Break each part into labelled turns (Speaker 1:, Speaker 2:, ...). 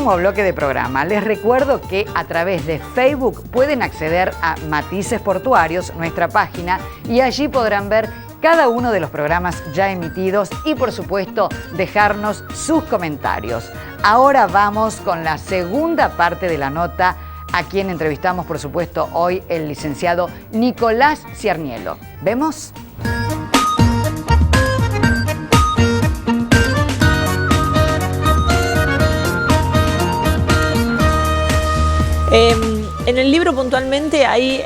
Speaker 1: último bloque de programa, les recuerdo que a través de Facebook pueden acceder a Matices Portuarios, nuestra página, y allí podrán ver cada uno de los programas ya emitidos y, por supuesto, dejarnos sus comentarios. Ahora vamos con la segunda parte de la nota, a quien entrevistamos, por supuesto, hoy el licenciado Nicolás Ciernielo. ¿Vemos?
Speaker 2: En el libro puntualmente hay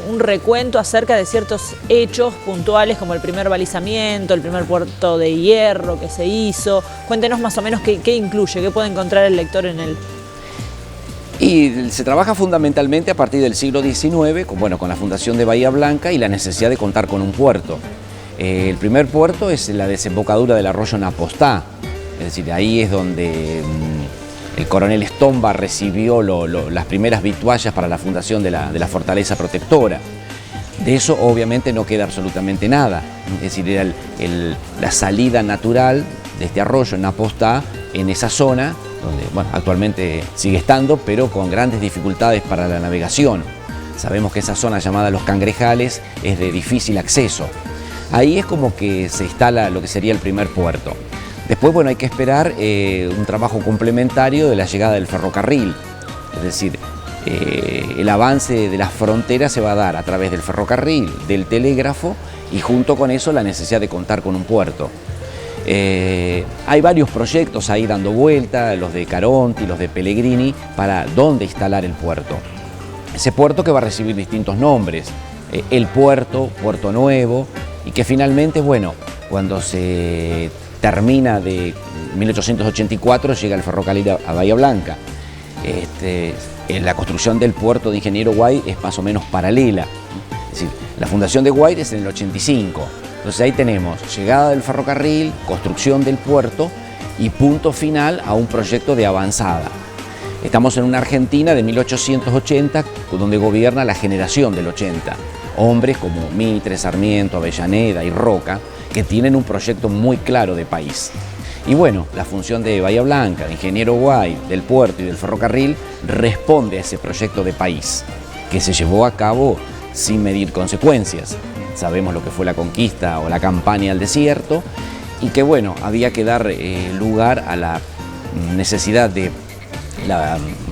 Speaker 2: un recuento acerca de ciertos hechos puntuales como el primer balizamiento, el primer puerto de hierro que se hizo. Cuéntenos más o menos qué incluye, qué puede encontrar el lector en él.
Speaker 3: Y se trabaja fundamentalmente a partir del siglo XIX, con la fundación de Bahía Blanca y la necesidad de contar con un puerto. El primer puerto es la desembocadura del arroyo Napostá, es decir, ahí es donde el coronel Estomba recibió las primeras vituallas para la fundación de la fortaleza protectora. De eso obviamente no queda absolutamente nada, es decir, era la salida natural de este arroyo Napostá en esa zona, donde actualmente sigue estando, pero con grandes dificultades para la navegación. Sabemos que esa zona llamada Los Cangrejales es de difícil acceso. Ahí es como que se instala lo que sería el primer puerto. Después, hay que esperar un trabajo complementario de la llegada del ferrocarril. Es decir, el avance de las fronteras se va a dar a través del ferrocarril, del telégrafo y junto con eso la necesidad de contar con un puerto. Hay varios proyectos ahí dando vuelta, los de Caronte y los de Pellegrini, para dónde instalar el puerto. Ese puerto que va a recibir distintos nombres, el puerto, Puerto Nuevo, y que finalmente, cuando se termina de 1884 llega el ferrocarril a Bahía Blanca. La construcción del puerto de Ingeniero Guay es más o menos paralela. Es decir, la fundación de Guay es en el 85. Entonces ahí tenemos llegada del ferrocarril, construcción del puerto y punto final a un proyecto de avanzada. Estamos en una Argentina de 1880, donde gobierna la generación del 80. Hombres como Mitre, Sarmiento, Avellaneda y Roca, que tienen un proyecto muy claro de país. Y la función de Bahía Blanca, de Ingeniero Guay, del puerto y del ferrocarril responde a ese proyecto de país, que se llevó a cabo sin medir consecuencias. Sabemos lo que fue la conquista o la campaña al desierto y que había que dar lugar a la necesidad de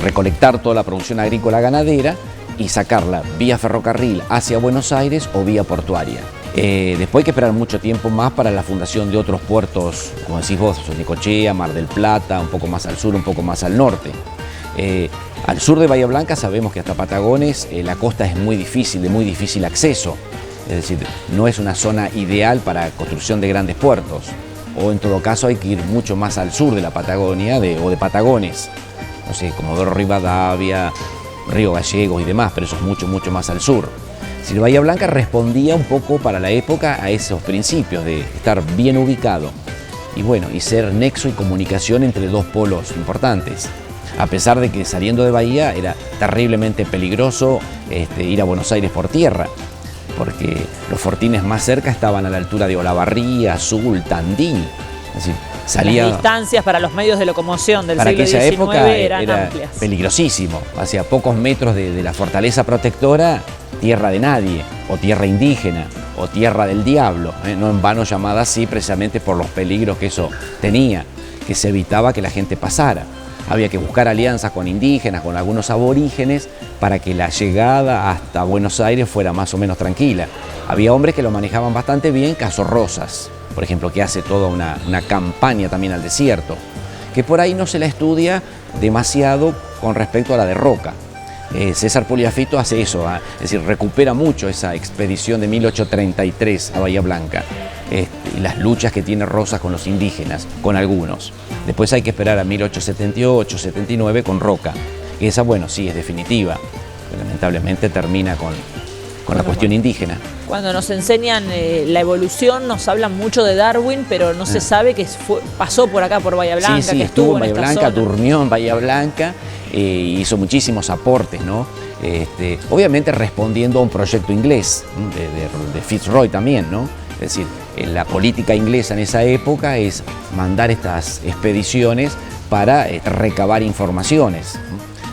Speaker 3: recolectar toda la producción agrícola ganadera y sacarla vía ferrocarril hacia Buenos Aires o vía portuaria. Después hay que esperar mucho tiempo más para la fundación de otros puertos, como decís vos, Necochea, Mar del Plata, un poco más al sur, un poco más al norte. Al sur de Bahía Blanca sabemos que hasta Patagones la costa es muy difícil, de muy difícil acceso. Es decir, no es una zona ideal para construcción de grandes puertos. O en todo caso hay que ir mucho más al sur de la Patagonia o de Patagones. No sé, Comodoro Rivadavia, Río Gallegos y demás, pero eso es mucho, mucho más al sur. Es decir, Bahía Blanca respondía un poco para la época a esos principios de estar bien ubicado y ser nexo y comunicación entre dos polos importantes. A pesar de que saliendo de Bahía era terriblemente peligroso ir a Buenos Aires por tierra, porque los fortines más cerca estaban a la altura de Olavarría, Azul, Tandil. Es decir,
Speaker 2: las distancias para los medios de locomoción del siglo XIX eran amplias.
Speaker 3: Peligrosísimo. Hacia pocos metros de la fortaleza protectora, tierra de nadie, o tierra indígena, o tierra del diablo. No en vano llamada así precisamente por los peligros que eso tenía, que se evitaba que la gente pasara. Había que buscar alianzas con indígenas, con algunos aborígenes, para que la llegada hasta Buenos Aires fuera más o menos tranquila. Había hombres que lo manejaban bastante bien, caso Rosas, por ejemplo, que hace toda una campaña también al desierto, que por ahí no se la estudia demasiado con respecto a la de Roca. César Poliafito hace eso, es decir, recupera mucho esa expedición de 1833 a Bahía Blanca y las luchas que tiene Rosas con los indígenas, con algunos. Después hay que esperar a 1878, 79 con Roca, y esa, sí, es definitiva, pero lamentablemente termina con la cuestión indígena.
Speaker 2: Cuando nos enseñan la evolución, nos hablan mucho de Darwin, pero no se sabe que pasó por acá, por Bahía Blanca.
Speaker 3: Sí,
Speaker 2: que
Speaker 3: estuvo en Bahía Blanca,
Speaker 2: zona.
Speaker 3: durmió en Bahía Blanca, hizo muchísimos aportes, ¿no? Obviamente respondiendo a un proyecto inglés, de Fitzroy también, ¿no? Es decir, la política inglesa en esa época es mandar estas expediciones para recabar informaciones.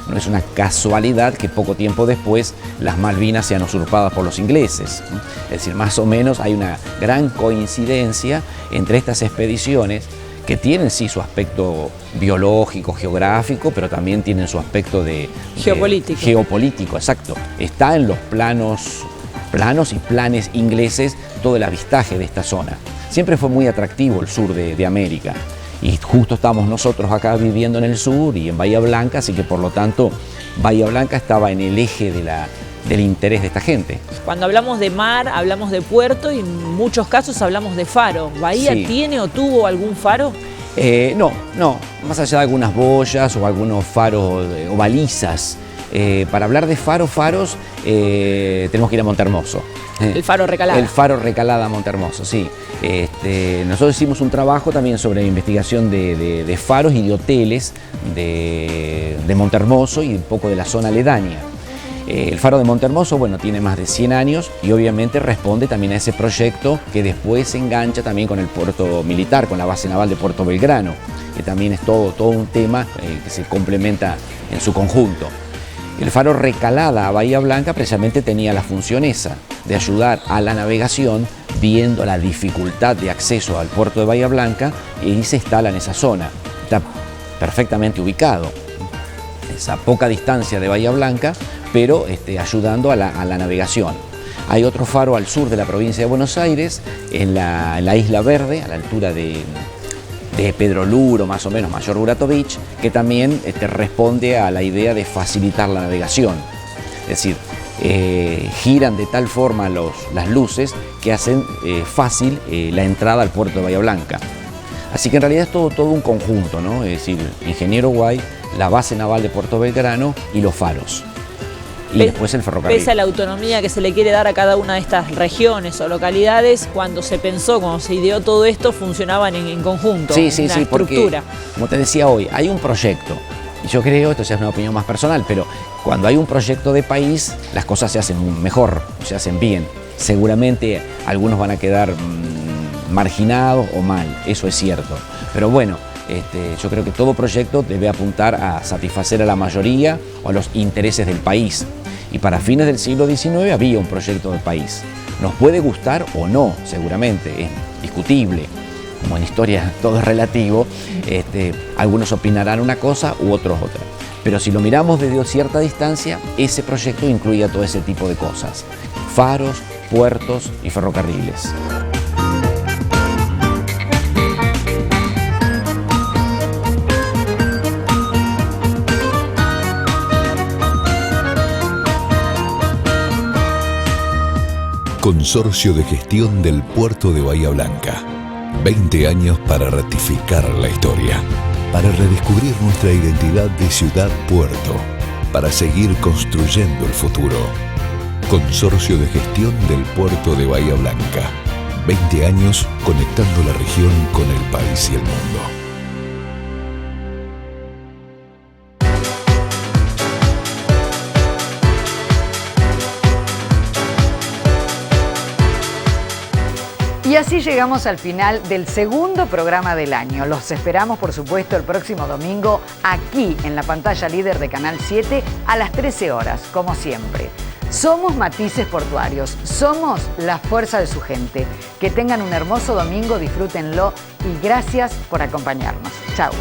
Speaker 3: No es una casualidad que poco tiempo después las Malvinas sean usurpadas por los ingleses. Es decir, más o menos hay una gran coincidencia entre estas expediciones que tienen sí su aspecto biológico, geográfico, pero también tienen su aspecto geopolítico, exacto. Está en los planos y planes ingleses todo el avistaje de esta zona. Siempre fue muy atractivo el sur de América. Y justo estamos nosotros acá viviendo en el sur y en Bahía Blanca, así que por lo tanto Bahía Blanca estaba en el eje del interés de esta gente.
Speaker 2: Cuando hablamos de mar, hablamos de puerto y en muchos casos hablamos de faro. ¿Bahía tiene o tuvo algún faro?
Speaker 3: No, más allá de algunas boyas o algunos faros o balizas. Para hablar de faros, tenemos que ir a Montehermoso.
Speaker 2: El faro Recalada.
Speaker 3: El faro Recalada Montehermoso, sí. Nosotros hicimos un trabajo también sobre investigación de faros y de hoteles de Montehermoso y un poco de la zona aledaña. El faro de Montehermoso, bueno, tiene más de 100 años y obviamente responde también a ese proyecto que después se engancha también con el puerto militar, con la base naval de Puerto Belgrano, que también es todo un tema que se complementa en su conjunto. El faro Recalada a Bahía Blanca precisamente tenía la función esa, de ayudar a la navegación viendo la dificultad de acceso al puerto de Bahía Blanca, y se instala en esa zona. Está perfectamente ubicado, es a poca distancia de Bahía Blanca, pero ayudando a la navegación. Hay otro faro al sur de la provincia de Buenos Aires, en la Isla Verde, a la altura de Pedro Luro, más o menos, Mayor Burato Beach, que también responde a la idea de facilitar la navegación. Es decir, giran de tal forma las luces que hacen fácil la entrada al puerto de Bahía Blanca. Así que en realidad es todo un conjunto, ¿no? Es decir, Ingeniero Guay, la base naval de Puerto Belgrano y los faros. Y después el ferrocarril.
Speaker 2: Pese a la autonomía que se le quiere dar a cada una de estas regiones o localidades, cuando se ideó todo esto, funcionaban en conjunto,
Speaker 3: sí,
Speaker 2: estructura.
Speaker 3: Porque, como te decía hoy, hay un proyecto, y yo creo, esto ya es una opinión más personal, pero cuando hay un proyecto de país, las cosas se hacen mejor, se hacen bien. Seguramente algunos van a quedar marginados o mal, eso es cierto. Pero bueno, yo creo que todo proyecto debe apuntar a satisfacer a la mayoría o a los intereses del país. Y para fines del siglo XIX había un proyecto de país. Nos puede gustar o no, seguramente, es discutible. Como en historia todo es relativo, algunos opinarán una cosa u otros otra. Pero si lo miramos desde cierta distancia, ese proyecto incluía todo ese tipo de cosas. Faros, puertos y ferrocarriles.
Speaker 4: Consorcio de Gestión del Puerto de Bahía Blanca. 20 años para ratificar la historia, para redescubrir nuestra identidad de ciudad-puerto, para seguir construyendo el futuro. Consorcio de Gestión del Puerto de Bahía Blanca. 20 años conectando la región con el país y el mundo.
Speaker 1: Y así llegamos al final del segundo programa del año. Los esperamos, por supuesto, el próximo domingo aquí en la pantalla líder de Canal 7 a las 13 horas, como siempre. Somos Matices Portuarios, somos la fuerza de su gente. Que tengan un hermoso domingo, disfrútenlo y gracias por acompañarnos. Chau.